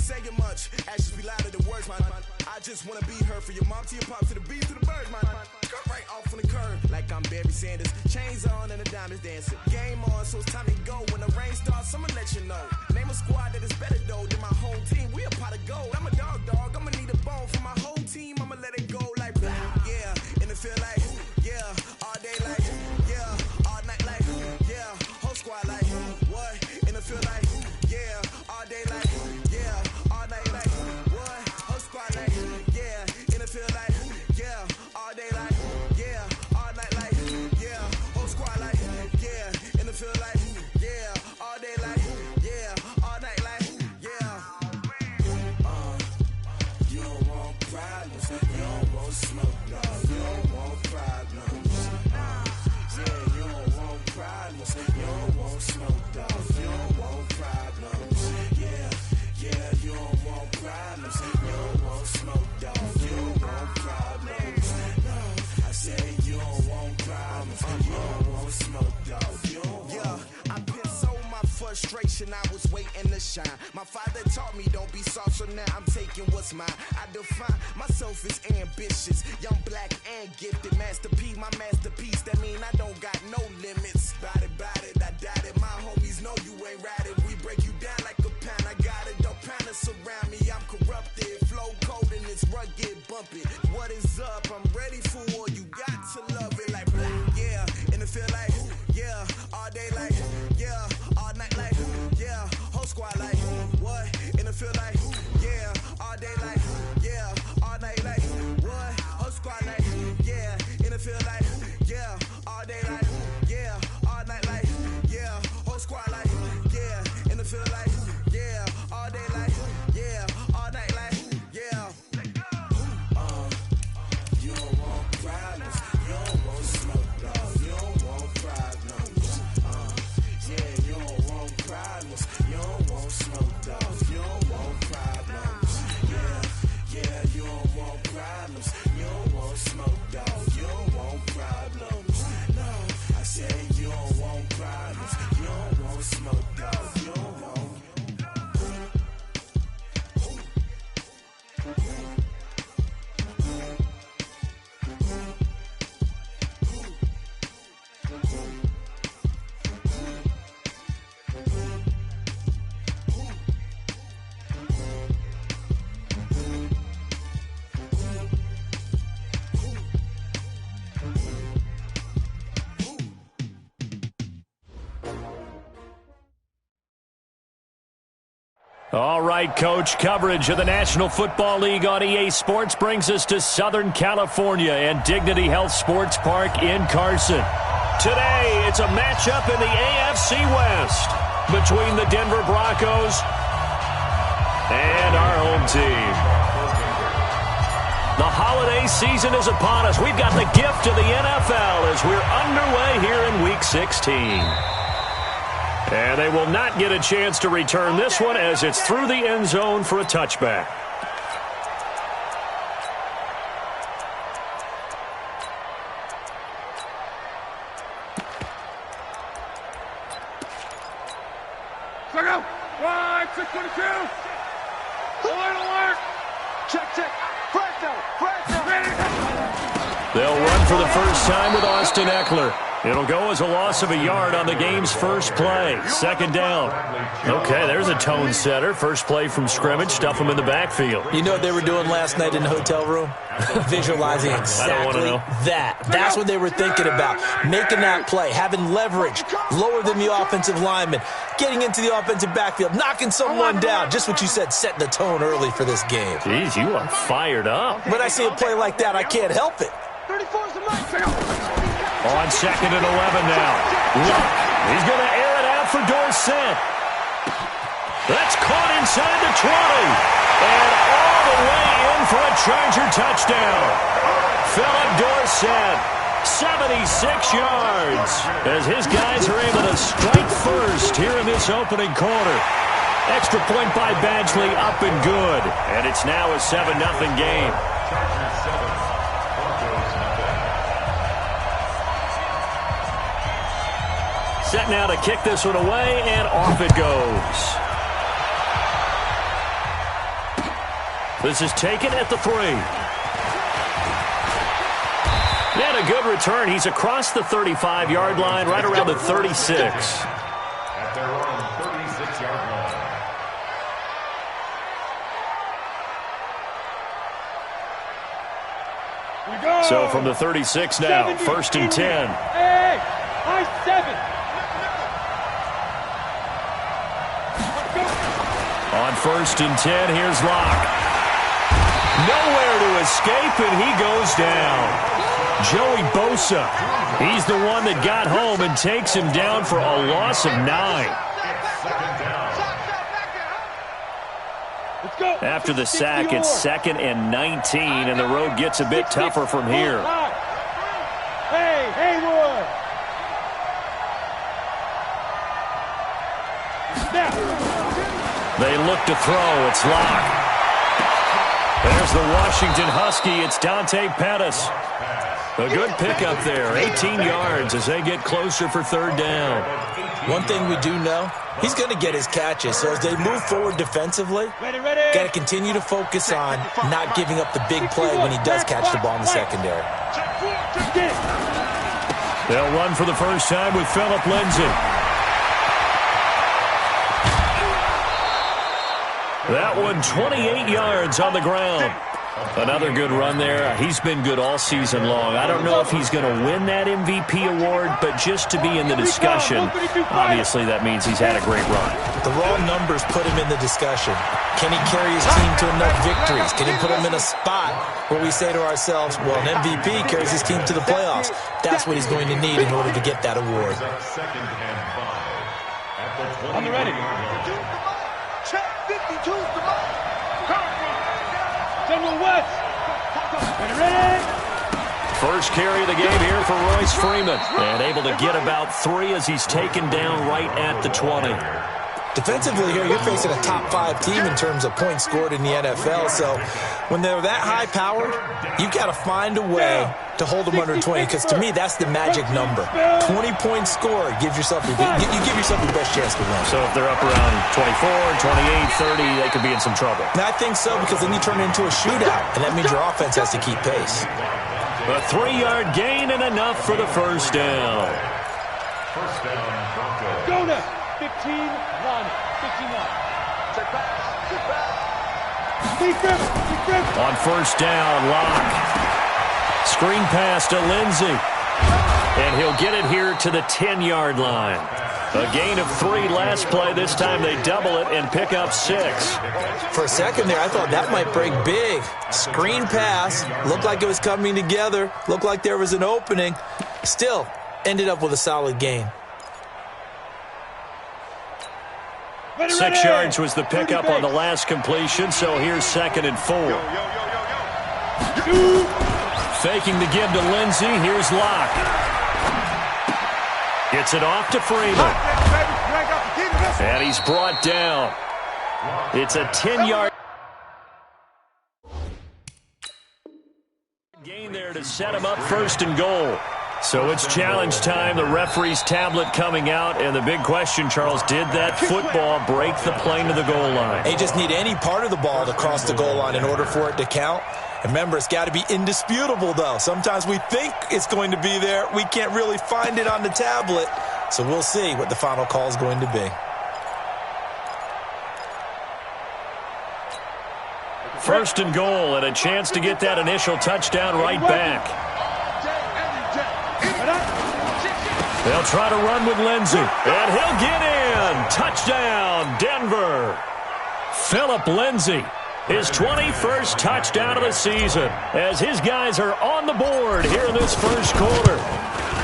saying much. Actions be louder than words, man. I just wanna be her for your mom to your pop to the beat to the bird, man. Cut right off on the curb like I'm Barry Sanders. Chains on and the diamonds dancing. Game on, so it's time to go. When the rain starts, I'ma let you know. Name a squad that is better though than my whole team. We a pot of gold. I'm a dog. I'ma need a bone for my whole team. I'ma let it go like yeah. And it feel like yeah. All day like yeah. All night like yeah. Whole squad like what? And it feel like yeah. All day like yeah. All night like what? Whole squad like yeah. And it feel like yeah. All day like yeah. All night like yeah. Whole squad like yeah. And it feel like yeah. All day like yeah. All night like yeah. You don't want problems. You don't want smoke, no. You don't want problems. Yeah, you don't want problems. You don't want smoke, dog. You don't want problems. Yeah, you don't want problems. You don't want smoke, dog. You don't want problems. No, I said you don't want problems. You don't want smoke, dog. You don't want. Yeah, I've been so my frustration. I was waiting to shine. My father taught me don't be soft, so now I'm taking what's mine. I define myself as ambitious, young, black, and gifted. Master P, my masterpiece. That mean I don't got no limits. Bout it, I doubt it. My homies know you ain't ratted. We break you down like a pound. I got it, don't pound us around me. I'm corrupted, flow cold and it's rugged, bumpy. What is up? I'm ready for war. You got to love it like yeah. And it feel like yeah. All day like yeah. All night like yeah. Whole squad like what? And it feel like yeah. All day like yeah. All night like what? Whole squad like yeah. And it feel like yeah. All day like yeah. All night like yeah. Whole squad like yeah. And it feel like yeah. All day like yeah. All night like yeah. You don't want problems. You don't want smoke, dog. You don't want problems. Yeah, you don't want problems. You don't want smoke, dog. You don't want problems. Yeah, you don't want problems. You don't want smoke, dog. You don't want problems. No, I said you don't want problems. You don't want smoke, dog. You don't want. All right, Coach, coverage of the National Football League on EA Sports brings us to Southern California and Dignity Health Sports Park in Carson. Today, it's a matchup in the AFC West between the Denver Broncos and our home team. The holiday season is upon us. We've got the gift of the NFL as we're underway here in Week 16. And they will not get a chance to return this one as it's through the end zone for a touchback. Check out. Wide, 622. Alert. Check. They'll run for the first time with Austin Eckler. It'll go as a loss of a yard on the game's first play. Second down. Okay, there's a tone setter. First play from scrimmage. Stuff them in the backfield. You know what they were doing last night in the hotel room? Visualizing exactly that. That's what they were thinking about. Making that play, having leverage, lower than the offensive lineman, getting into the offensive backfield, knocking someone down. Just what you said, setting the tone early for this game. Jeez, you are fired up. When I see a play like that, I can't help it. 34's the mic. On second and 11 now. Luck. He's going to air it out for Dorsett. That's caught inside the 20. And all the way in for a Charger touchdown. Philip Dorsett, 76 yards. As his guys are able to strike first here in this opening quarter. Extra point by Badgley, up and good. And it's now a 7-0 game. Set now to kick this one away, and off it goes. This is taken at the 3. And a good return. He's across the 35-yard line, right around the 36. At their own 36-yard line. So from the 36 now, 1st and 10. Hey, high 7. On 1st and 10, here's Locke. Nowhere to escape, and he goes down. Joey Bosa, he's the one that got home and takes him down for a loss of 9. After the sack, it's 2nd and 19, and the road gets a bit tougher from here. Hey, Haywood. They look to throw. It's Locke. There's the Washington Husky. It's Dante Pettis. A good pickup there. 18 yards as they get closer for 3rd down. One thing we do know, he's going to get his catches. So as they move forward defensively, got to continue to focus on not giving up the big play when he does catch the ball in the secondary. They'll run for the first time with Phillip Lindsay. That one 28 yards on the ground. Another good run there. He's been good all season long. I don't know if he's going to win that MVP award, but just to be in the discussion, obviously that means he's had a great run. The raw numbers put him in the discussion. Can he carry his team to enough victories? Can he put him in a spot where we say to ourselves, well, an MVP carries his team to the playoffs. That's what he's going to need in order to get that award. On the ready. Check 52's the ball. General West. Ready. First carry of the game here for Royce Freeman. And able to get about 3 as he's taken down right at the 20. Defensively here, you're facing a top 5 team in terms of points scored in the NFL. So when they're that high powered, you've got to find a way to hold them under 20. Because to me, that's the magic number. 20 points scored. You give yourself your best chance to win. So if they're up around 24, 28, 30, they could be in some trouble. And I think so, because then you turn it into a shootout, and that means your offense has to keep pace. A 3-yard gain and enough for the first down. First down, Broncos. Go now. 15-1. 15-1. Check back. On first down, Locke. Screen pass to Lindsay. And he'll get it here to the 10-yard line. A gain of 3 last play. This time they double it and pick up 6. For a second there, I thought that might break big. Screen pass. Looked like it was coming together. Looked like there was an opening. Still, ended up with a solid gain. 6 yards was the pickup on the last completion, so here's 2nd and 4. Faking the give to Lindsay. Here's Locke. Gets it off to Freeman. And he's brought down. It's a 10-yard gain there to set him up 1st and goal. So it's challenge time. The referee's tablet coming out. And the big question, Charles, did that football break the plane to the goal line? They just need any part of the ball to cross the goal line in order for it to count. And remember, it's got to be indisputable, though. Sometimes we think it's going to be there. We can't really find it on the tablet. So we'll see what the final call is going to be. 1st and goal, and a chance to get that initial touchdown right back. They'll try to run with Lindsay, and he'll get in. Touchdown, Denver. Phillip Lindsay, his 21st touchdown of the season, as his guys are on the board here in this first quarter.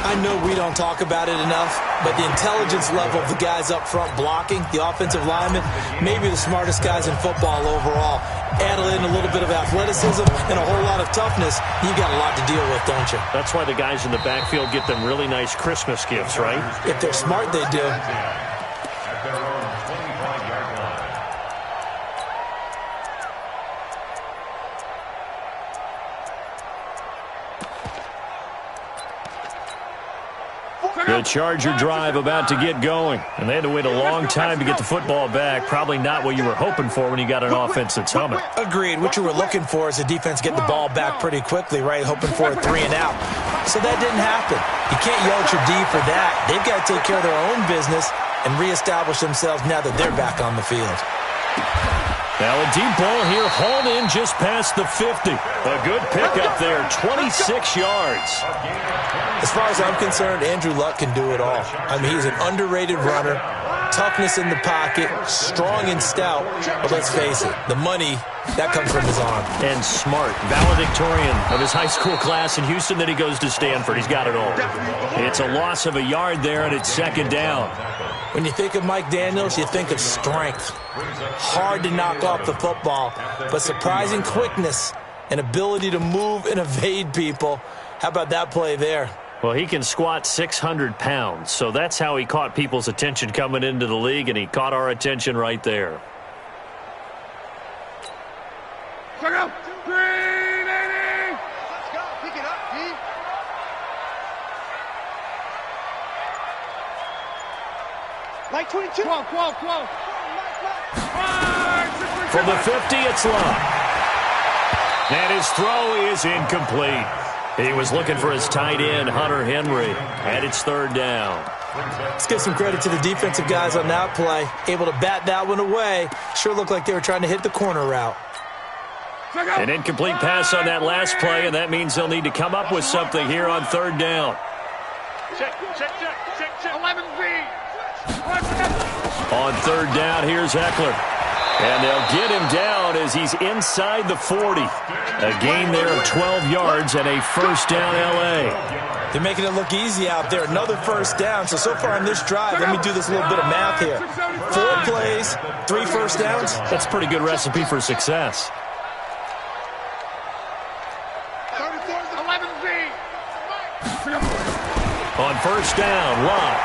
I know we don't talk about it enough, but the intelligence level of the guys up front blocking, the offensive linemen, maybe the smartest guys in football overall. Add in a little bit of athleticism and a whole lot of toughness, you got a lot to deal with, don't you? That's why the guys in the backfield get them really nice Christmas gifts, right? If they're smart, they do. At their own 25-yard line. The Charger drive about to get going. And they had to wait a long time to get the football back. Probably not what you were hoping for when you got an offense that's humming. Agreed. What you were looking for is the defense get the ball back pretty quickly, right? Hoping for a 3 and out. So that didn't happen. You can't yell at your D for that. They've got to take care of their own business and reestablish themselves now that they're back on the field. Now a deep ball here, hauled in just past the 50. A good pickup there, 26 yards. As far as I'm concerned, Andrew Luck can do it all. I mean, he's an underrated runner, toughness in the pocket, strong and stout. But let's face it, the money, that comes from his arm. And smart, valedictorian of his high school class in Houston. Then he goes to Stanford. He's got it all. It's a loss of a yard there, and it's second down. When you think of Mike Daniels, you think of strength. Hard to knock off the football, but surprising quickness and ability to move and evade people. How about that play there? Well, he can squat 600 pounds, so that's how he caught people's attention coming into the league, and he caught our attention right there. Check out. 380. Let's go. Pick it up, D. Like 22. 12. From the 50, it's Luck. And his throw is incomplete. He was looking for his tight end, Hunter Henry, and it's third down. Let's give some credit to the defensive guys on that play. Able to bat that one away. Sure looked like they were trying to hit the corner route. An incomplete pass on that last play, and that means they'll need to come up with something here on third down. Check. 11B. On third down, here's Eckler. And they'll get him down as he's inside the 40. A gain there of 12 yards and a first down L.A. They're making it look easy out there. Another first down. So far on this drive, let me do this little bit of math here. 4 plays, 3 first downs. That's a pretty good recipe for success. 11B. On first down, Luck.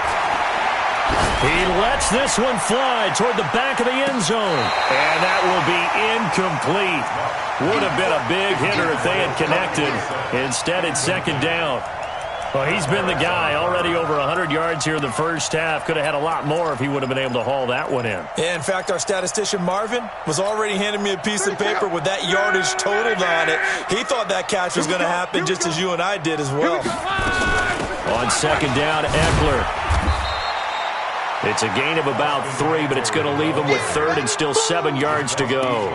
He lets this one fly toward the back of the end zone. And that will be incomplete. Would have been a big hitter if they had connected. Instead, it's second down. Well, he's been the guy, already over 100 yards here in the first half. Could have had a lot more if he would have been able to haul that one in. Yeah, in fact, our statistician Marvin was already handing me a piece of paper with that yardage totaled on it. He thought that catch was going to happen just as you and I did as well. On second down, Eckler. It's a gain of about 3, but it's going to leave him with third and still 7 yards to go.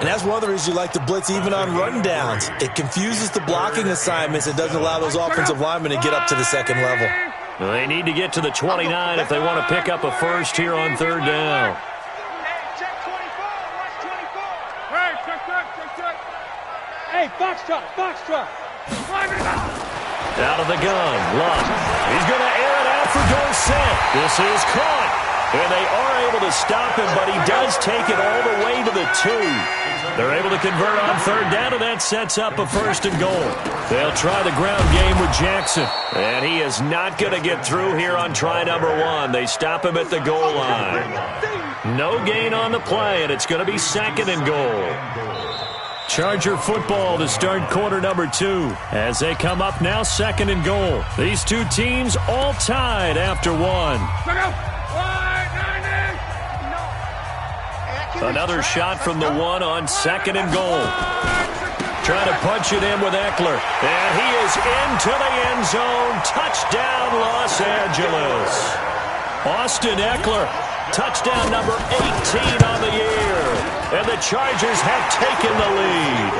And that's one of the reasons you like to blitz even on run downs. It confuses the blocking assignments and doesn't allow those offensive linemen to get up to the second level. Well, they need to get to the 29 if they want to pick up a first here on third down. Check 24. Watch 24. Hey, check. Hey, box truck. Out of the gun, Luck. He's going to air it out for Dorsett. This is caught. And they are able to stop him, but he does take it all the way to the 2. They're able to convert on third down, and that sets up a first and goal. They'll try the ground game with Jackson. And he is not going to get through here on try number 1. They stop him at the goal line. No gain on the play, and it's going to be second and goal. Charger football to start quarter number 2 as they come up now second and goal. These two teams all tied after 1. Another shot from the 1 on second and goal. Trying to punch it in with Eckler. And he is into the end zone. Touchdown, Los Angeles. Austin Eckler. Touchdown number 18 on the year. And the Chargers have taken the lead.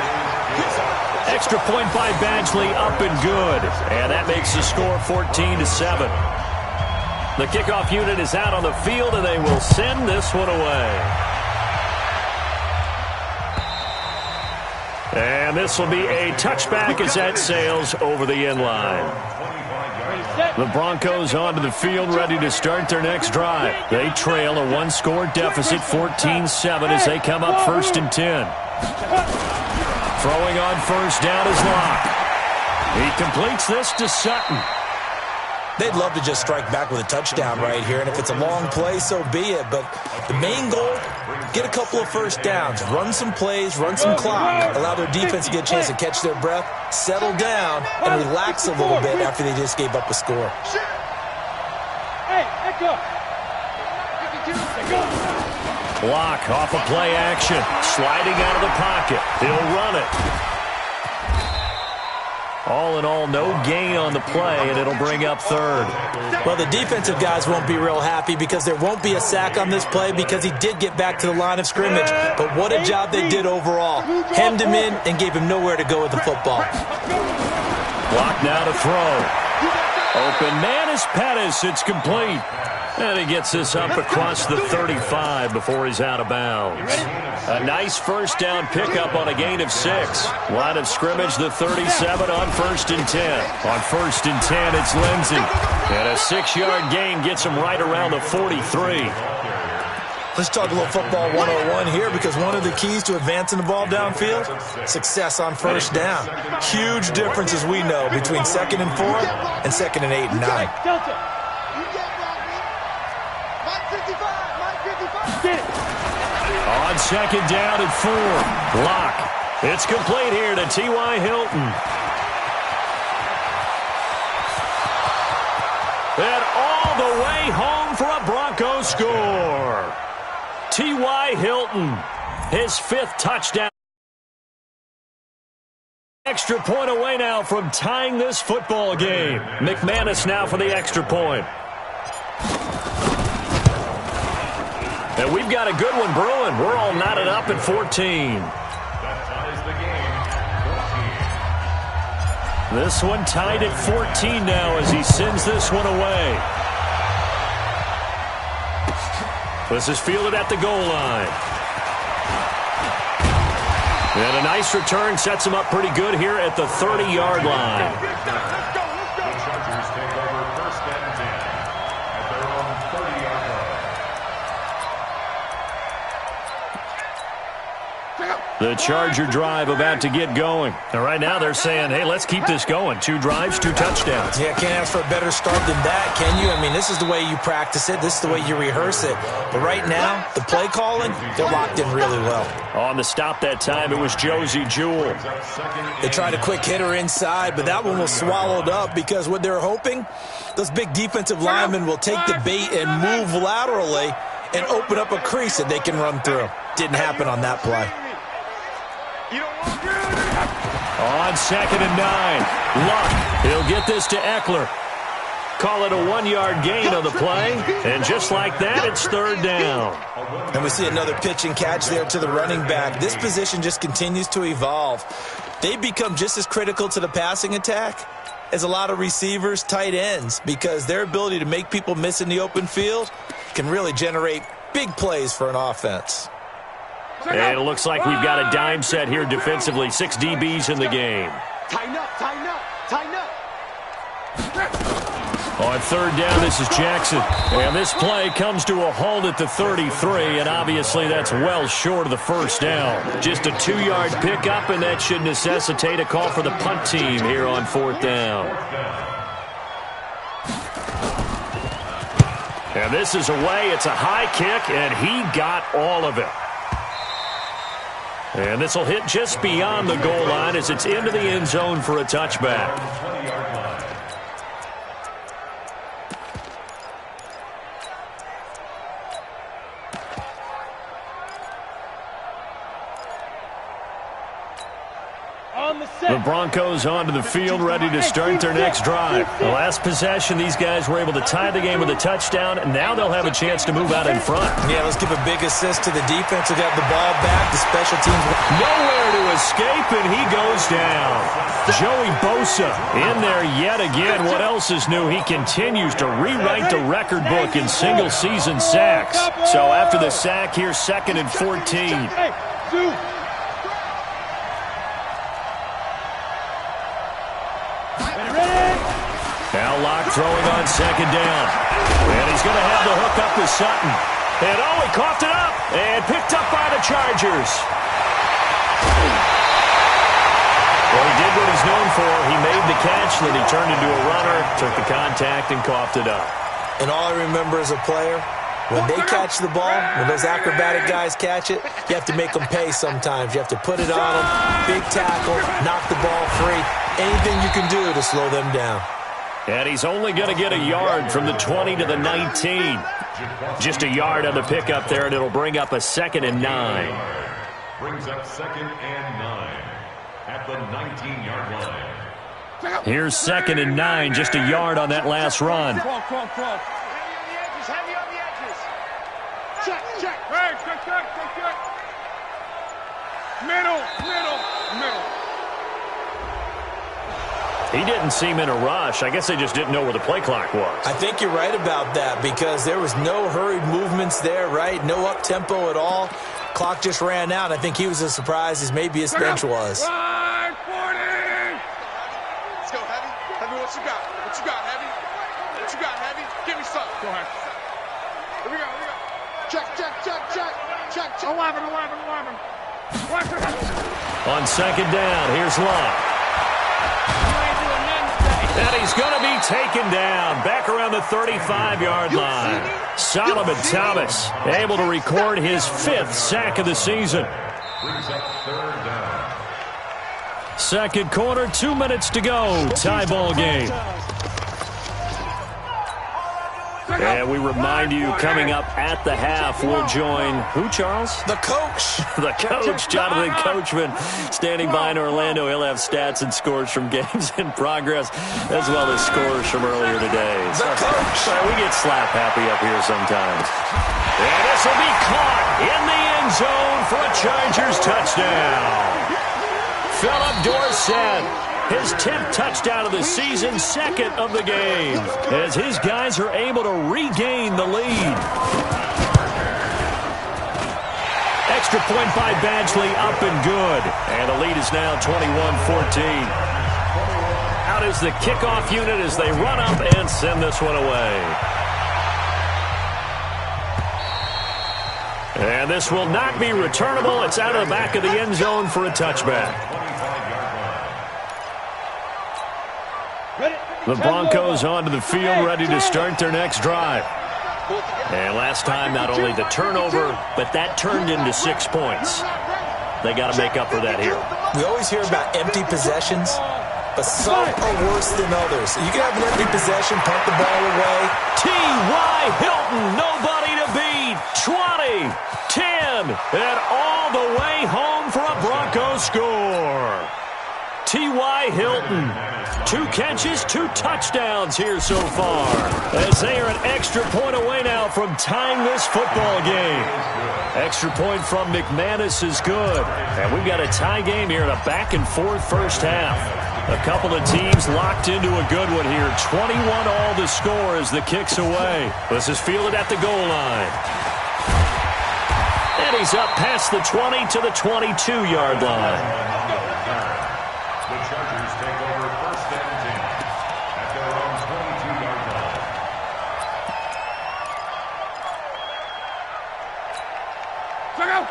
Extra point by Badgley, up and good. And that makes the score 14-7. The kickoff unit is out on the field, and they will send this one away. And this will be a touchback as that sails over the end line. The Broncos onto the field, ready to start their next drive. They trail a 1-score deficit, 14-7, as they come up first and 10. Throwing on first down is Locke. He completes this to Sutton. They'd love to just strike back with a touchdown right here, and if it's a long play, so be it. But the main goal, get a couple of first downs, run some plays, run some clock, allow their defense to get a chance to catch their breath, settle down, and relax a little bit after they just gave up a score. Block off of play action. Sliding out of the pocket. He'll run it. All in all, no gain on the play, and it'll bring up third. Well, the defensive guys won't be real happy because there won't be a sack on this play because he did get back to the line of scrimmage. But what a job they did overall. Hemmed him in and gave him nowhere to go with the football. Block now to throw. Open man is Pettis. It's complete. And he gets this up across the 35 before he's out of bounds. A nice first down pickup on a gain of 6. Line of scrimmage, the 37 on 1st and 10. On 1st and 10, it's Lindsey. And a 6-yard gain gets him right around the 43. Let's talk a little football 101 here because one of the keys to advancing the ball downfield, success on first down. Huge difference, as we know, between 2nd and 4 and 2nd and 8 and 9. On 2nd down and 4. Block. It's complete here to T.Y. Hilton. And all the way home for a Broncos score. T.Y. Hilton, his 5th touchdown. Extra point away now from tying this football game. McManus now for the extra point. And we've got a good one brewing. We're all knotted up at 14. This one tied at 14 now as he sends this one away. This is fielded at the goal line. And a nice return sets him up pretty good here at the 30-yard line. The Chargers take over 1st and 10 at their own 30-yard line. The Charger drive about to get going. And right now they're saying, hey, let's keep this going. 2 drives, 2 touchdowns. Yeah, can't ask for a better start than that, can you? I mean, this is the way you practice it. This is the way you rehearse it. But right now, the play calling, they're locked in really well. On the stop that time, it was Josie Jewell. They tried a quick hitter inside, but that one was swallowed up because what they're hoping, those big defensive linemen will take the bait and move laterally and open up a crease that they can run through. Didn't happen on that play. On 2nd and 9, Luck. He'll get this to Eckler. Call it a 1-yard gain on the play. And just like that, it's 3rd down. And we see another pitch and catch there to the running back. This position just continues to evolve. They become just as critical to the passing attack as a lot of receivers, tight ends, because their ability to make people miss in the open field can really generate big plays for an offense. And it looks like we've got a dime set here defensively. 6 DBs in the game. Tighten up, tighten up, tighten up. On 3rd down, this is Jackson. And this play comes to a halt at the 33, and obviously that's well short of the 1st down. Just a 2-yard pickup, and that should necessitate a call for the punt team here on 4th down. And this is away. It's a high kick, and he got all of it. And this will hit just beyond the goal line as it's into the end zone for a touchback. The Broncos onto the field, ready to start their next drive. The last possession, these guys were able to tie the game with a touchdown, and now they'll have a chance to move out in front. Yeah, let's give a big assist to the defense who got the ball back. The special teams. Nowhere to escape, and he goes down. Joey Bosa in there yet again. What else is new? He continues to rewrite the record book in single-season sacks. So after the sack here, 2nd and 14. Now Locke throwing on 2nd down. And he's going to have the hook up with Sutton. And oh, he coughed it up and picked up by the Chargers. Well, he did what he's known for. He made the catch, then he turned into a runner, took the contact, and coughed it up. And all I remember as a player, when they catch the ball, when those acrobatic guys catch it, you have to make them pay sometimes. You have to put it on them, big tackle, knock the ball free. Anything you can do to slow them down. And he's only going to get a yard from the 20 to the 19. Just a yard on the pickup there, and it'll bring up a 2nd and 9. Brings up 2nd and 9 at the 19-yard line. Here's 2nd and 9, just a yard on that last run. Cross. Heavy on the edges. Check. Hey, check. Middle. He didn't seem in a rush. I guess they just didn't know where the play clock was. I think you're right about that because there was no hurried movements there, right? No up-tempo at all. Clock just ran out. I think he was as surprised as maybe his bench was. 5:40. Let's go, Heavy. Heavy, what you got, Heavy? Give me some. Go ahead. Here we go. Check. 11. On 2nd down, here's Love. And he's going to be taken down back around the 35-yard line. Solomon Thomas able to record his 5th sack of the season. Brings up 3rd down. Second quarter, 2 minutes to go. Tie ball game. And we remind you, coming up at the half, we'll join who, Charles? The coach. The coach, Jonathan Coachman, standing by in Orlando. He'll have stats and scores from games in progress, as well as scores from earlier today. The coach. Sorry, we get slap happy up here sometimes. And this will be caught in the end zone for a Chargers touchdown. Philip Dorsett. His 10th touchdown of the season, 2nd of the game, as his guys are able to regain the lead. Extra point by Badgley, up and good. And the lead is now 21-14. Out is the kickoff unit as they run up and send this one away. And this will not be returnable. It's out of the back of the end zone for a touchback. The Broncos onto the field, ready to start their next drive. And last time, not only the turnover, but that turned into 6 points. They got to make up for that here. We always hear about empty possessions, but some are worse than others. You can have an empty possession, punt the ball away. T.Y. Hilton, nobody to beat. 20, 10, and all the way home for a Broncos score. T.Y. Hilton, 2 catches, 2 touchdowns here so far, as they are an extra point away now from tying this football game. Extra point from McManus is good, and we've got a tie game here in a back-and-forth first half. A couple of teams locked into a good one here. 21 all the score as the kick's away. This is fielded at the goal line. And he's up past the 20 to the 22-yard line. The Chargers take over 1st and 10 at their own 22-yard line.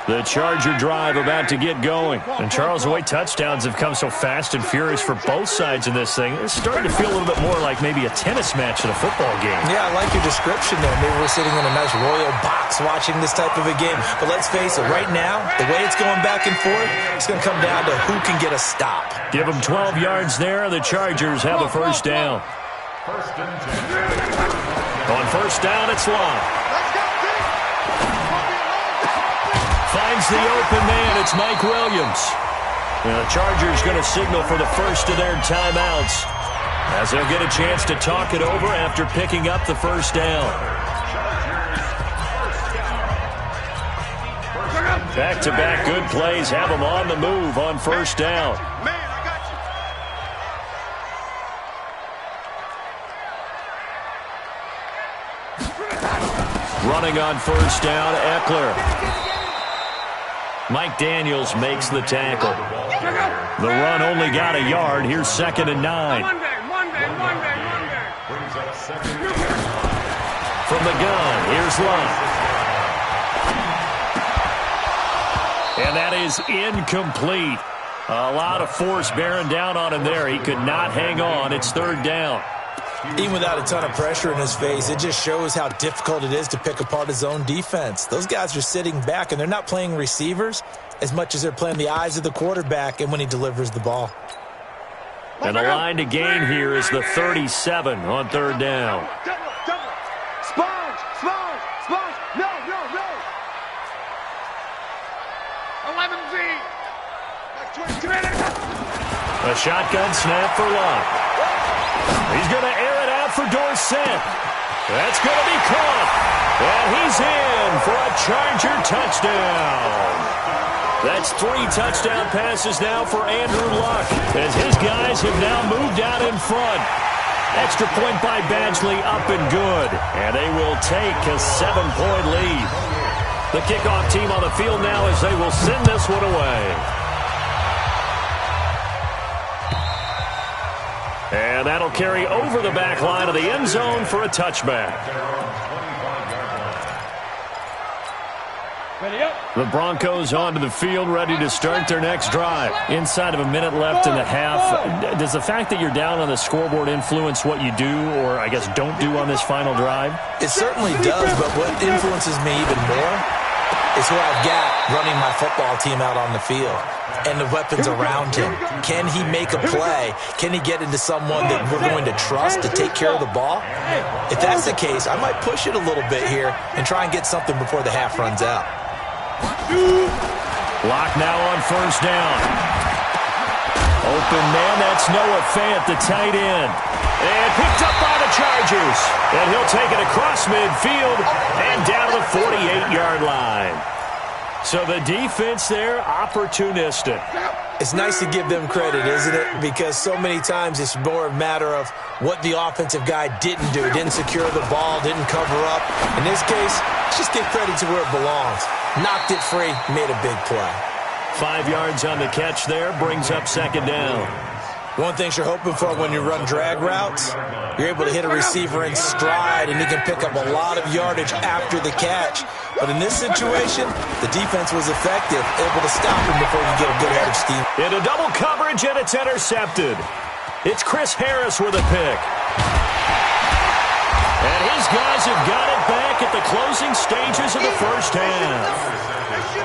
The Charger drive about to get going. And Charles, the way touchdowns have come so fast and furious for both sides in this thing, it's starting to feel a little bit more like maybe a tennis match than a football game. Yeah, I like your description there. Maybe we're sitting in a nice royal box watching this type of a game. But let's face it, right now, the way it's going back and forth, it's going to come down to who can get a stop. Give them 12 yards there. The Chargers have a first down. 1st and 10. On first down, it's Long. Finds the open man. It's Mike Williams. And the Chargers going to signal for the first of their timeouts, as they'll get a chance to talk it over after picking up the first down. Back-to-back good plays have them on the move on first down. Running on first down, Eckler. Mike Daniels makes the tackle. The run only got a yard. Here's 2nd and 9. Monday. Brings up 2nd. From the gun, here's Love. And that is incomplete. A lot of force bearing down on him there. He could not hang on. It's 3rd down. Even without a ton of pressure in his face, it just shows how difficult it is to pick apart his own defense. Those guys are sitting back, and they're not playing receivers as much as they're playing the eyes of the quarterback and when he delivers the ball. And the line to gain here is the 37 on third down. Sponge! Sponge! Sponge! No, no, no! 11Z! Like 20 minutes! A shotgun snap for Luck. He's going to air it out for Dorsett. That's going to be caught. And he's in for a Charger touchdown. That's 3 touchdown passes now for Andrew Luck, as his guys have now moved out in front. Extra point by Badgley up and good, and they will take a 7-point lead. The kickoff team on the field now as they will send this one away. And that'll carry over the back line of the end zone for a touchback. The Broncos onto the field, ready to start their next drive. Inside of a minute left in the half, does the fact that you're down on the scoreboard influence what you do, or I guess don't do on this final drive? It certainly does, but what influences me even more is who I've got running my football team out on the field and the weapons around him. Can he make a play? Can he get into someone that we're going to trust to take care of the ball? If that's the case, I might push it a little bit here and try and get something before the half runs out. Lock now on first down. Open man, that's Noah Fant, the tight end. And picked up by the Chargers. And he'll take it across midfield and down to the 48-yard line. So the defense there, opportunistic. It's nice to give them credit, isn't it? Because so many times it's more a matter of what the offensive guy didn't do. Didn't secure the ball, didn't cover up. In this case, let's just give credit to where it belongs. Knocked it free, made a big play. 5 yards on the catch there, brings up second down. One thing you're hoping for when you run drag routes, you're able to hit a receiver in stride, and he can pick up a lot of yardage after the catch. But in this situation, the defense was effective, able to stop him before you get a good head of steam. Into double coverage, and it's intercepted. It's Chris Harris with a pick. And his guys have got it back at the closing stages of the first half.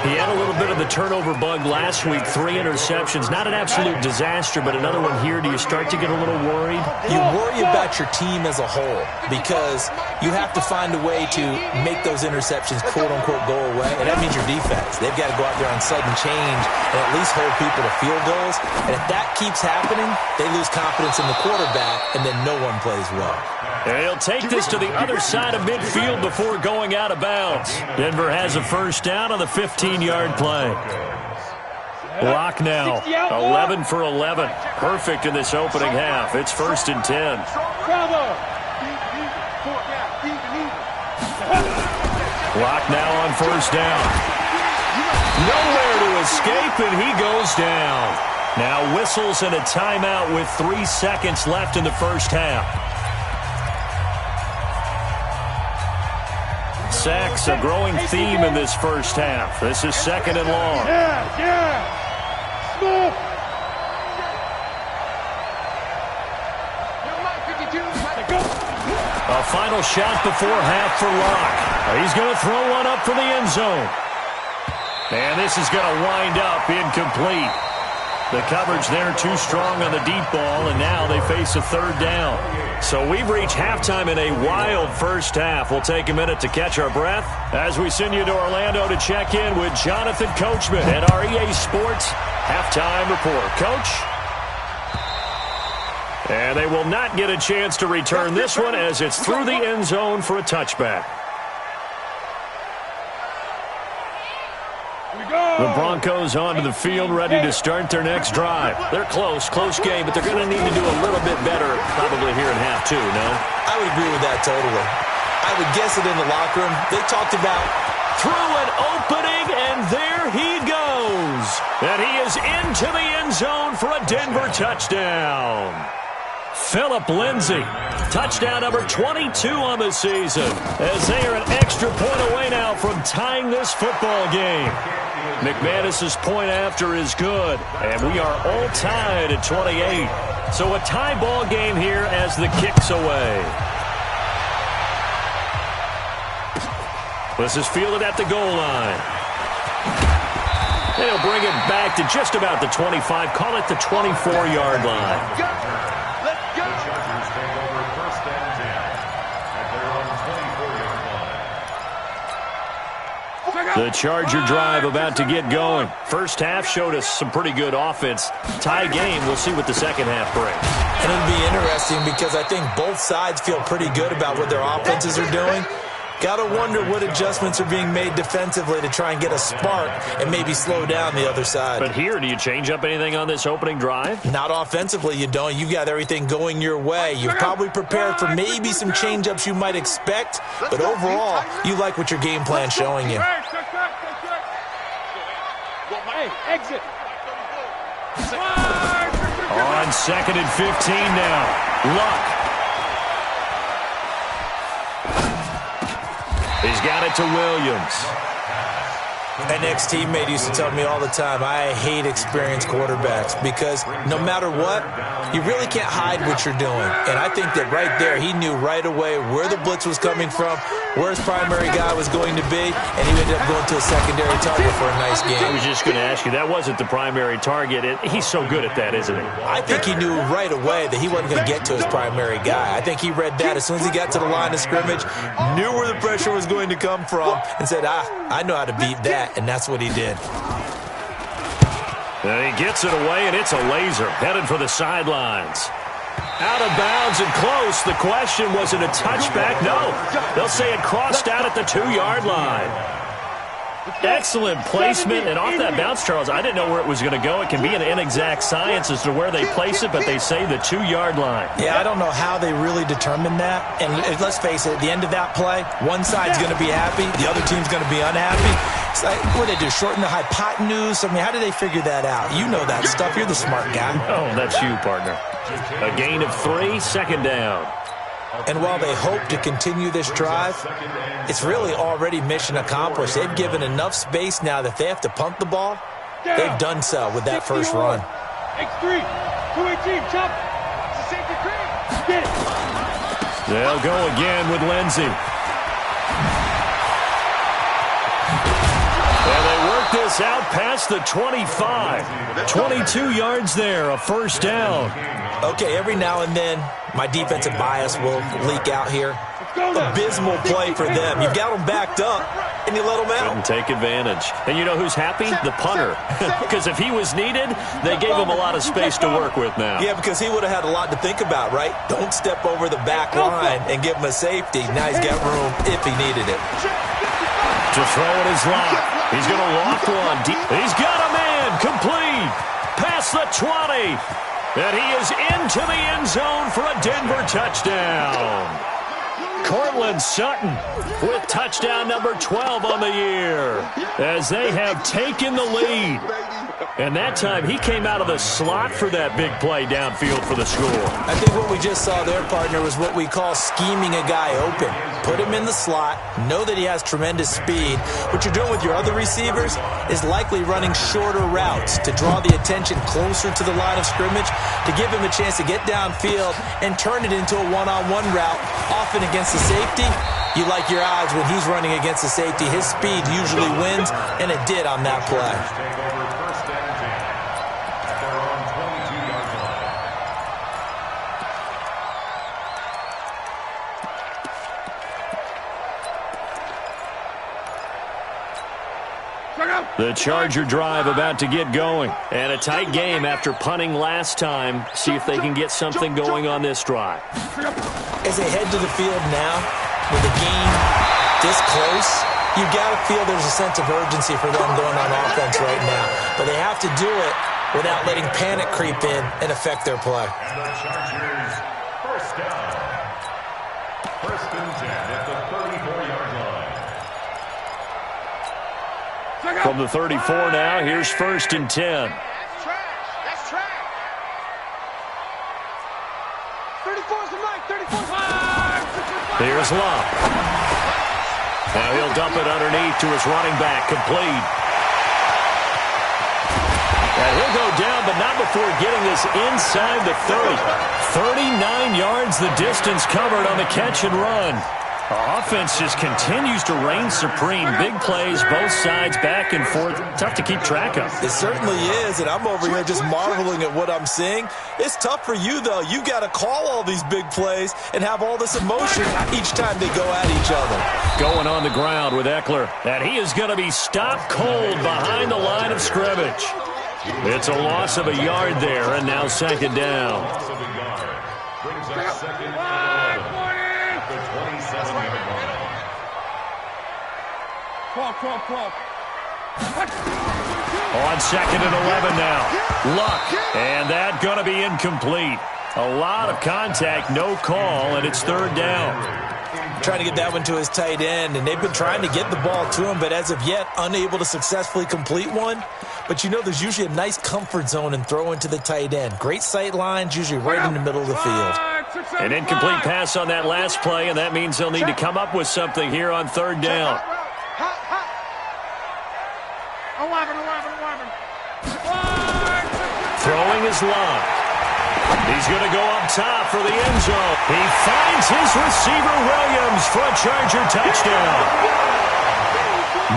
He had a little bit of the turnover bug last week, 3 interceptions. Not an absolute disaster, but another one here. Do you start to get a little worried? You worry about your team as a whole because you have to find a way to make those interceptions, quote-unquote, go away, and that means your defense. They've got to go out there on sudden change and at least hold people to field goals. And if that keeps happening, they lose confidence in the quarterback, and then no one plays well. And he'll take this to the other side of midfield before going out of bounds. Denver has a first down on the 15-yard play. Lock now, 11 for 11. Perfect in this opening half. It's 1st and 10. Lock now on first down. Nowhere to escape, and he goes down. Now whistles and a timeout with 3 seconds left in the first half. Sacks, a growing theme in this first half. This is 2nd and long. A final shot before half for Locke. He's going to throw one up for the end zone. And this is going to wind up incomplete. The coverage there too strong on the deep ball, and now they face a 3rd down. So we've reached halftime in a wild first half. We'll take a minute to catch our breath as we send you to Orlando to check in with Jonathan Coachman at our EA Sports Halftime Report. Coach? And they will not get a chance to return this one as it's through the end zone for a touchback. The Broncos onto the field, ready to start their next drive. They're close game, but they're going to need to do a little bit better probably here in half 2, no? I would agree with that totally. I would guess it in the locker room. They talked about through an opening, and there he goes. And he is into the end zone for a Denver touchdown. Phillip Lindsay, touchdown number 22 on the season, as they are an extra point away now from tying this football game. McManus's point after is good, and we are all tied at 28. So a tie ball game here as the kick's away. This is fielded at the goal line. And he'll bring it back to just about the 25. Call it the 24-yard line. The Chargers take over first and 10 at their own 24-yard line. The Charger drive about to get going. First half showed us some pretty good offense. Tie game. We'll see what the second half brings. And it'll be interesting because I think both sides feel pretty good about what their offenses are doing. Got to wonder what adjustments are being made defensively to try and get a spark and maybe slow down the other side. But here, do you change up anything on this opening drive? Not offensively, you don't. You've got everything going your way. You've probably prepared for maybe some change-ups you might expect, but overall, you like what your game plan's showing you. Exit. On 2nd and 15 now. Luck. He's got it to Williams. An ex-teammate used to tell me all the time, I hate experienced quarterbacks because no matter what, you really can't hide what you're doing. And I think that right there, he knew right away where the blitz was coming from, where his primary guy was going to be, and he ended up going to a secondary target for a nice game. I was just going to ask you, that wasn't the primary target. He's so good at that, isn't he? I think he knew right away that he wasn't going to get to his primary guy. I think he read that as soon as he got to the line of scrimmage, knew where the pressure was going to come from, and said, I know how to beat that. And that's what he did. And he gets it away, and it's a laser. Headed for the sidelines. Out of bounds and close. The question, was it a touchback? No. They'll say it crossed out at the 2-yard line. Excellent placement, and off that bounce, Charles, I didn't know where it was going to go. It can be an inexact science as to where they place it, but they say the 2-yard line. Yeah, I don't know how they really determined that. And let's face it, at the end of that play, one side's going to be happy, the other team's going to be unhappy. It's like, what did they do, shorten the hypotenuse? I mean, how did they figure that out? You know that stuff. You're the smart guy. Oh, that's you, partner. A gain of 3, 2nd down. And while they hope to continue this drive, it's really already mission accomplished. They've given enough space now that if they have to punt the ball, they've done so with that first run. X3, 218, chop. It's a safety green. Get it. They'll go again with Lindsey. And they work this out past the 25. 22 yards there, a first down. Okay, every now and then, my defensive bias will leak out here. Abysmal play for them. You've got them backed up, and you let them out. Couldn't take advantage. And you know who's happy? The punter. Because if he was needed, they gave him a lot of space to work with now. Yeah, because he would have had a lot to think about, right? Don't step over the back line and give him a safety. Now he's got room if he needed it. To throw it is locked. He's going to lock one. He's got a man. Complete. Past the 20. And he is into the end zone for a Denver touchdown. Cortland Sutton with touchdown number 12 on the year as they have taken the lead. And that time he came out of the slot for that big play downfield for the score. I think what we just saw there, partner, was what we call scheming a guy open. Put him in the slot, know that he has tremendous speed. What you're doing with your other receivers is likely running shorter routes to draw the attention closer to the line of scrimmage, to give him a chance to get downfield and turn it into a one-on-one route, often against the safety. You like your odds when he's running against the safety. His speed usually wins, and it did on that play. The Charger drive about to get going. And a tight game after punting last time. See if they can get something going on this drive. As they head to the field now, with the game this close, you got to feel there's a sense of urgency for them going on offense right now. But they have to do it without letting panic creep in and affect their play. And the Chargers, first down. First and 10 at the 34-yard line. From the 34 now, here's first and 10. That's trash. That's trash. 34's the mic. 34's Here's Love. Now he'll dump it underneath to his running back, complete. And he'll go down, but not before getting this inside the 30. 39 yards the distance covered on the catch and run. Offense just continues to reign supreme. Big plays, both sides, back and forth. Tough to keep track of. It certainly is, and I'm over here just marveling at what I'm seeing. It's tough for you, though. You got to call all these big plays and have all this emotion each time they go at each other. Going on the ground with Eckler, and he is going to be stopped cold behind the line of scrimmage. It's a loss of a yard there, and now second down. Loss of a yard. Brings up second and 11 at the 27-yard line. On second and 11 now. Luck, and that going to be incomplete. A lot of contact, no call, and it's third down. Trying to get that one to his tight end, and they've been trying to get the ball to him, but as of yet, unable to successfully complete one. But you know there's usually a nice comfort zone in throwing to the tight end. Great sight lines, usually right in the middle of the field. An incomplete pass on that last play, and that means they'll need to come up with something here on third down. 11. Throwing is Luck. He's going to go up top for the end zone. He finds his receiver, Williams, for a Charger touchdown.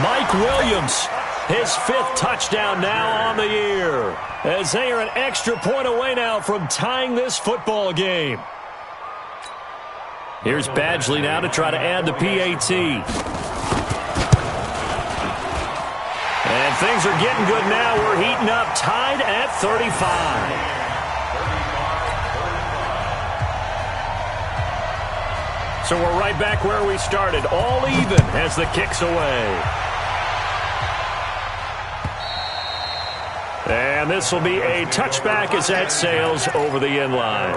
Mike Williams, his 5th touchdown now on the year, as they are an extra point away now from tying this football game. Here's Badgley now to try to add the PAT. And things are getting good now. We're heating up, tied at 35. So we're right back where we started, all even as the kick's away. And this will be a touchback as that sails over the end line.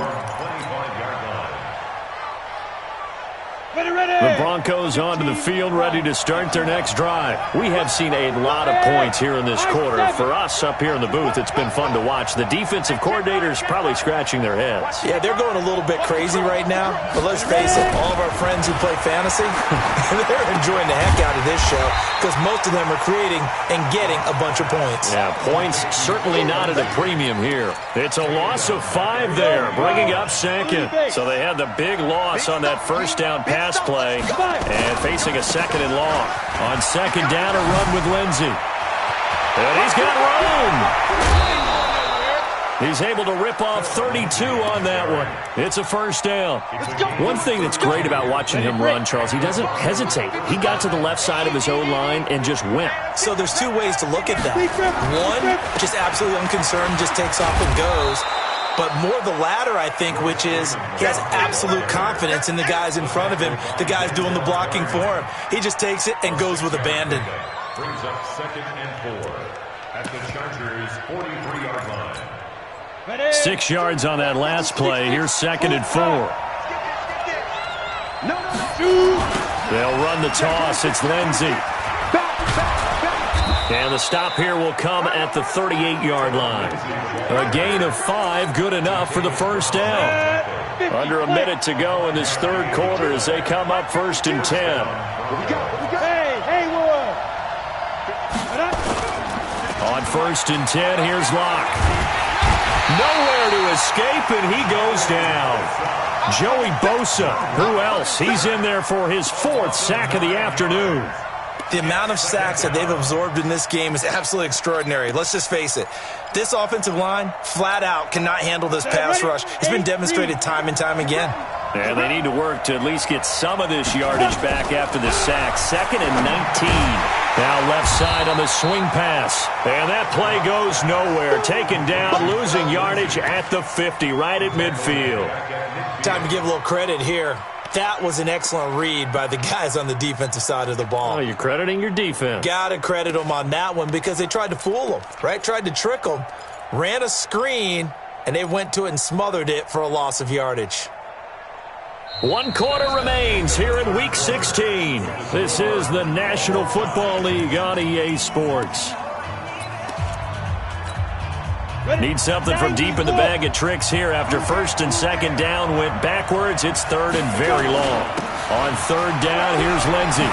The Broncos onto the field, ready to start their next drive. We have seen a lot of points here in this quarter. For us up here in the booth, it's been fun to watch. The defensive coordinators probably scratching their heads. Yeah, they're going a little bit crazy right now. But let's face it, all of our friends who play fantasy, they're enjoying the heck out of this show because most of them are creating and getting a bunch of points. Yeah, points certainly not at a premium here. It's a loss of 5 there, bringing up second. So they had the big loss on that first down pass play and facing a second and long. On second down, a run with Lindsey. And he's got room. He's able to rip off 32 on that one. It's a first down. One thing that's great about watching him run, Charles, he doesn't hesitate. He got to the left side of his own line and just went. So there's 2 ways to look at that. One, just absolutely unconcerned, just takes off and goes. But more the latter, I think, which is he has absolute confidence in the guys in front of him, the guys doing the blocking for him. He just takes it and goes with abandon. Brings up second and 4 at the Chargers' 43-yard line. 6 yards on that last play. Here's second and 4. They'll run the toss. It's Lindsey. And the stop here will come at the 38-yard line. A gain of 5, good enough for the first down. Under a minute to go in this third quarter as they come up first and 10. On first and 10, here's Locke. Nowhere to escape, and he goes down. Joey Bosa, who else? He's in there for his 4th sack of the afternoon. The amount of sacks that they've absorbed in this game is absolutely extraordinary. Let's just face it. This offensive line, flat out, cannot handle this pass rush. It's been demonstrated time and time again. And they need to work to at least get some of this yardage back after the sack. Second and 19. Now left side on the swing pass. And that play goes nowhere. Taken down, losing yardage at the 50, right at midfield. Time to give a little credit here. That was an excellent read by the guys on the defensive side of the ball. Oh, you're crediting your defense. Got to credit them on that one because they tried to fool them, right? Tried to trick them, ran a screen, and they went to it and smothered it for a loss of yardage. 1 quarter remains here in Week 16. This is the National Football League on EA Sports. Need something from deep in the bag of tricks here after first and second down went backwards. It's third and very long. On third down, here's Lindsey.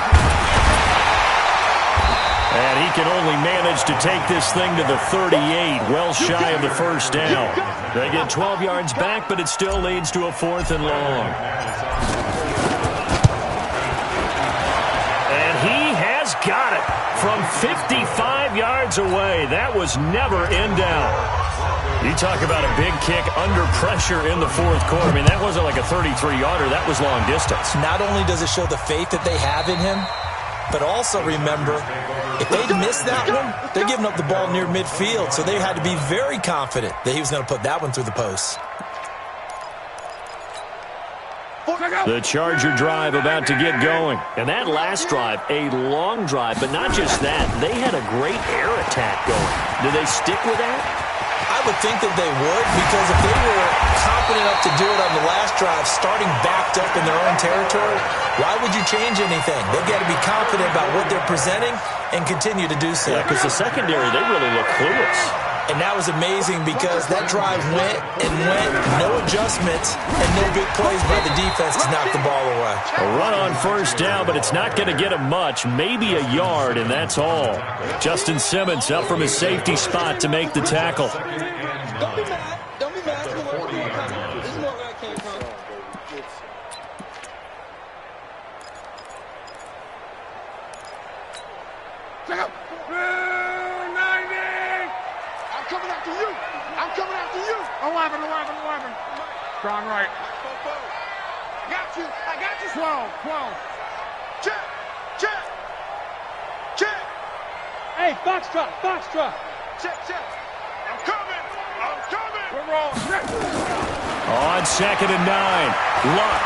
And he can only manage to take this thing to the 38, well shy of the first down. They get 12 yards back, but it still leads to a 4th and long. got it from 55 yards away. That was never in doubt. You talk about a big kick under pressure in the fourth quarter. I mean, that wasn't like a 33-yarder. That was long distance. Not only does it show the faith that they have in him, but also remember, if they miss that one, they're giving up the ball near midfield, so they had to be very confident that he was going to put that one through the post. The Charger drive about to get going. And that last drive, a long drive, but not just that. They had a great air attack going. Do they stick with that? I would think that they would, because if they were confident enough to do it on the last drive, starting backed up in their own territory, why would you change anything? They've got to be confident about what they're presenting and continue to do so. Yeah, because the secondary, they really look clueless. And that was amazing because that drive went and went, no adjustments, and no big plays by the defense to knock the ball away. A run on first down, but it's not going to get him much, maybe a yard, and that's all. Justin Simmons up from his safety spot to make the tackle. Don't be mad. Don't be mad. This is where I came from. Check out. 90. I'm coming after you. I'm coming after you. 11. Strong right. Got you. I got you. 12. Check. Hey, Foxtrot. Check. I'm coming. We're rolling. On 2nd and 9, Luck.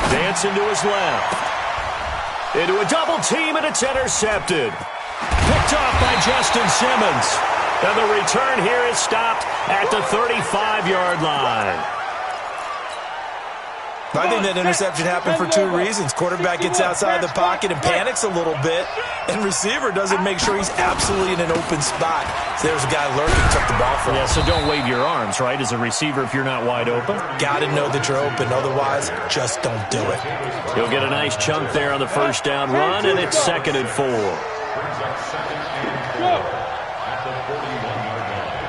Dancing to his left. Into a double team, and it's intercepted. Picked off by Justin Simmons. And the return here is stopped at the 35-yard line. I think that interception happened for two reasons. Quarterback gets outside the pocket and panics a little bit, and receiver doesn't make sure he's absolutely in an open spot. So there's a guy lurking, took the ball from him. Yeah, so don't wave your arms, right, as a receiver if you're not wide open. Got to know that you're open. Otherwise, just don't do it. He'll get a nice chunk there on the first down run, and it's 2nd and 4. Brings up 2nd and 4 at the 41-yard line.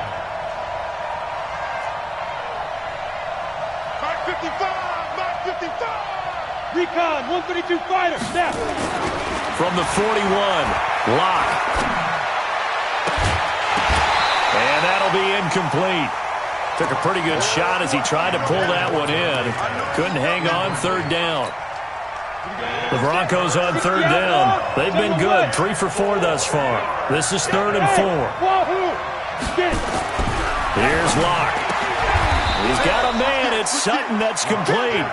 Mark 55. Recon, 132 fighter, snap. From the 41, Lock. And that'll be incomplete. Took a pretty good shot as he tried to pull that one in. Couldn't hang on 3rd down. The Broncos on 3rd down. They've been good, 3 for 4 thus far. This is 3rd and 4. Here's Lock. He's got a man. It's Sutton. That's complete.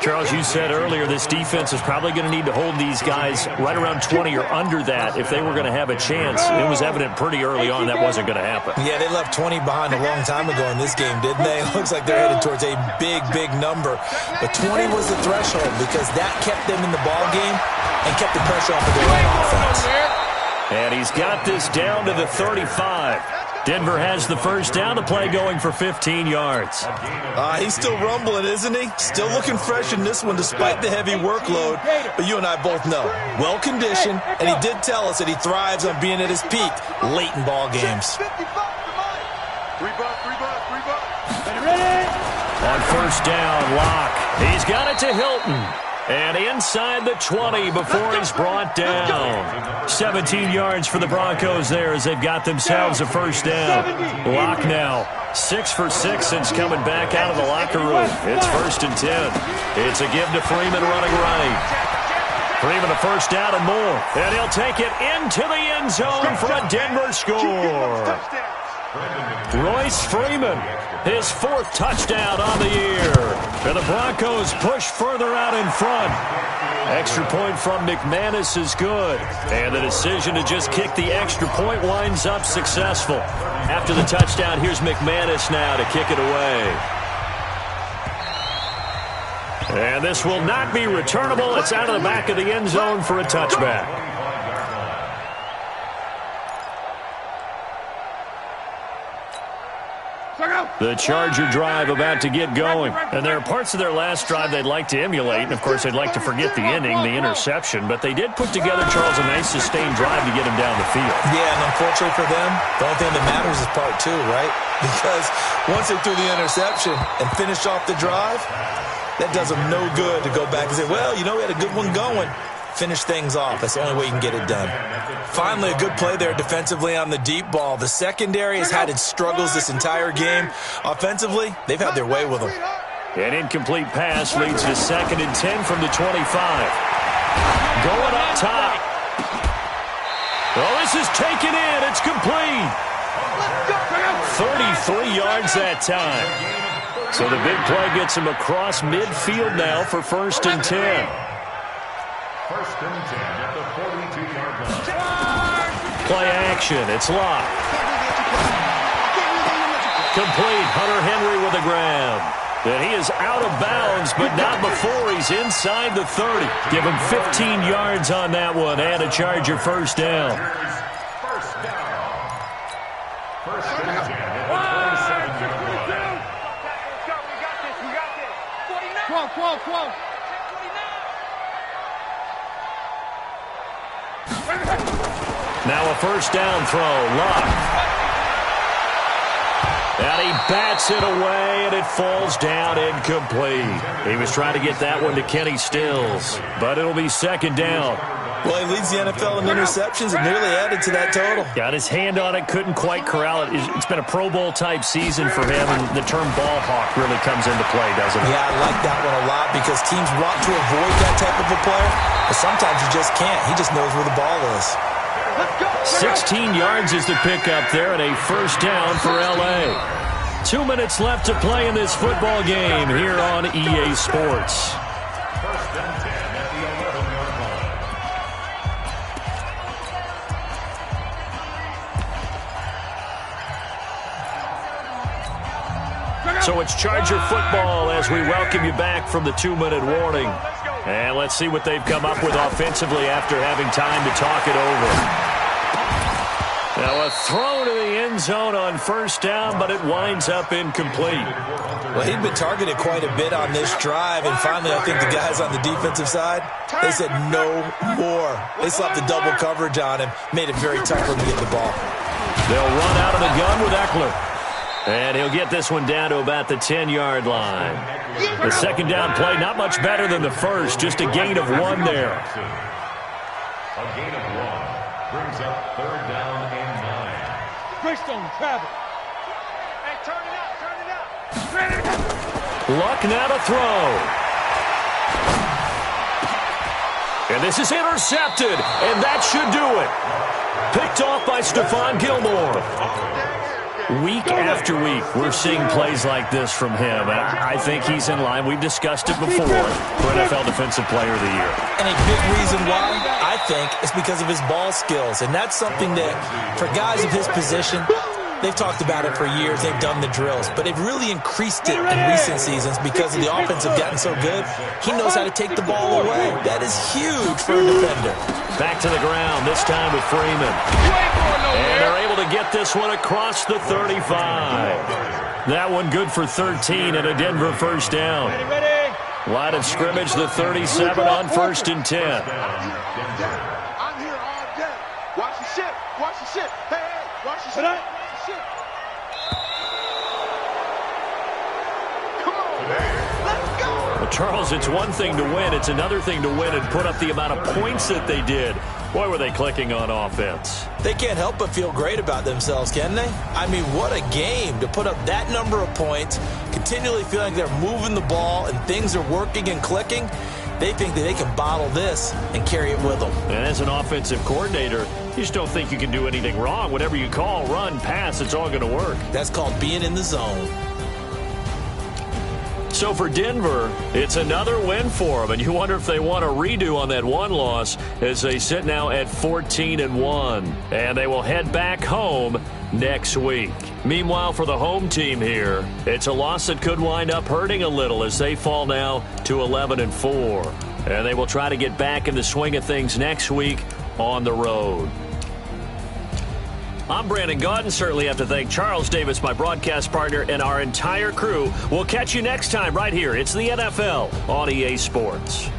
Charles, you said earlier this defense is probably going to need to hold these guys right around 20 or under that if they were going to have a chance. It was evident pretty early on that wasn't going to happen. Yeah, they left 20 behind a long time ago in this game, didn't they? It looks like they're headed towards a big number. But 20 was the threshold because that kept them in the ball game and kept the pressure off of their own offense. And he's got this down to the 35. Denver has the first down. The play going for 15 yards. He's still rumbling, isn't he? Still looking fresh in this one despite the heavy workload. But you and I both know, well-conditioned, and he did tell us that he thrives on being at his peak late in ball games. Ready? On first down, Lock. He's got it to Hilton. And inside the 20 before he's brought down. 17 yards for the Broncos there as they've got themselves a first down. Lock now 6 for 6 since coming back out of the locker room. It's 1st and 10. It's a give to Freeman running right. Freeman a first down and more. And he'll take it into the end zone for a Denver score. Royce Freeman, his 4th touchdown on the year. And the Broncos push further out in front. Extra point from McManus is good. And the decision to just kick the extra point winds up successful. After the touchdown, here's McManus now to kick it away. And this will not be returnable. It's out of the back of the end zone for a touchback. The Charger drive about to get going. And there are parts of their last drive they'd like to emulate. And, of course, they'd like to forget the ending, the interception. But they did put together, Charles, a nice sustained drive to get him down the field. Yeah, and unfortunately for them, the only thing that matters is part 2, right? Because once they threw the interception and finished off the drive, that does them no good to go back and say, well, you know, we had a good one going. finish things off. That's the only way you can get it done. Finally, a good play there defensively on the deep ball. The secondary has had its struggles this entire game. Offensively, they've had their way with them. An incomplete pass leads to 2nd and 10 from the 25. Going up top. Oh, this is taken in. It's complete. 33 yards that time. So the big play gets him across midfield now for 1st and 10. 1st and 10 at the 42-yard line. Play action. It's locked. Complete. Hunter Henry with the grab. And he is out of bounds, but not before he's inside the 30. Give him 15 yards on that one and a Charger 1st down. First down. 1st and 10 at the 27-yard line. We got this. 49. Now a 1st down throw. Locked. And he bats it away, and it falls down incomplete. He was trying to get that one to Kenny Stills, but it'll be 2nd down. Well, he leads the NFL in interceptions and nearly added to that total. Got his hand on it, couldn't quite corral it. It's been a Pro Bowl-type season for him, and the term ball hawk really comes into play, doesn't it? Yeah, I like that one a lot because teams want to avoid that type of a player, but sometimes you just can't. He just knows where the ball is. 16 yards is the pickup there, and a 1st down for L.A. 2 minutes left to play in this football game here on EA Sports. 1st and 10 at the 11-yard line. So it's Charger football as we welcome you back from the 2-minute warning. And let's see what they've come up with offensively after having time to talk it over. Now a throw to the end zone on 1st down, but it winds up incomplete. Well, he'd been targeted quite a bit on this drive, and finally I think the guys on the defensive side, they said no more. They slapped the double coverage on him, made it very tough for him to get the ball. They'll run out of the gun with Eckler. And he'll get this one down to about the 10-yard line. The 2nd down play, not much better than the first, just a gain of 1 there. A gain of 1 brings up 3rd down and 9. Greystone, travel. Hey, turn it up. Luck now to throw. And this is intercepted, and that should do it. Picked off by Stephon Gilmore. Week after week, we're seeing plays like this from him, and I think he's in line. We've discussed it before for NFL Defensive Player of the Year. And a big reason why, I think, is because of his ball skills, and that's something that, for guys of his position, they've talked about it for years. They've done the drills, but they've really increased it in recent seasons because the offense have gotten so good. He knows how to take the ball away. That is huge for a defender. Back to the ground, this time with Freeman. And they're able to get this one across the 35. That one good for 13 and a Denver 1st down. Line of scrimmage, the 37 on 1st and 10. I'm here all day. Watch the shit. Watch the shit. Hey, watch the shit. Well, Charles, it's one thing to win. It's another thing to win and put up the amount of points that they did. Boy, were they clicking on offense. They can't help but feel great about themselves, can they? I mean, what a game to put up that number of points, continually feeling like they're moving the ball and things are working and clicking. They think that they can bottle this and carry it with them. And as an offensive coordinator, you just don't think you can do anything wrong. Whatever you call, run, pass, it's all going to work. That's called being in the zone. So for Denver, it's another win for them, and you wonder if they want a redo on that one loss as they sit now at 14-1, and they will head back home next week. Meanwhile, for the home team here, it's a loss that could wind up hurting a little as they fall now to 11-4, and they will try to get back in the swing of things next week on the road. I'm Brandon Gaudin. Certainly have to thank Charles Davis, my broadcast partner, and our entire crew. We'll catch you next time right here. It's the NFL on EA Sports.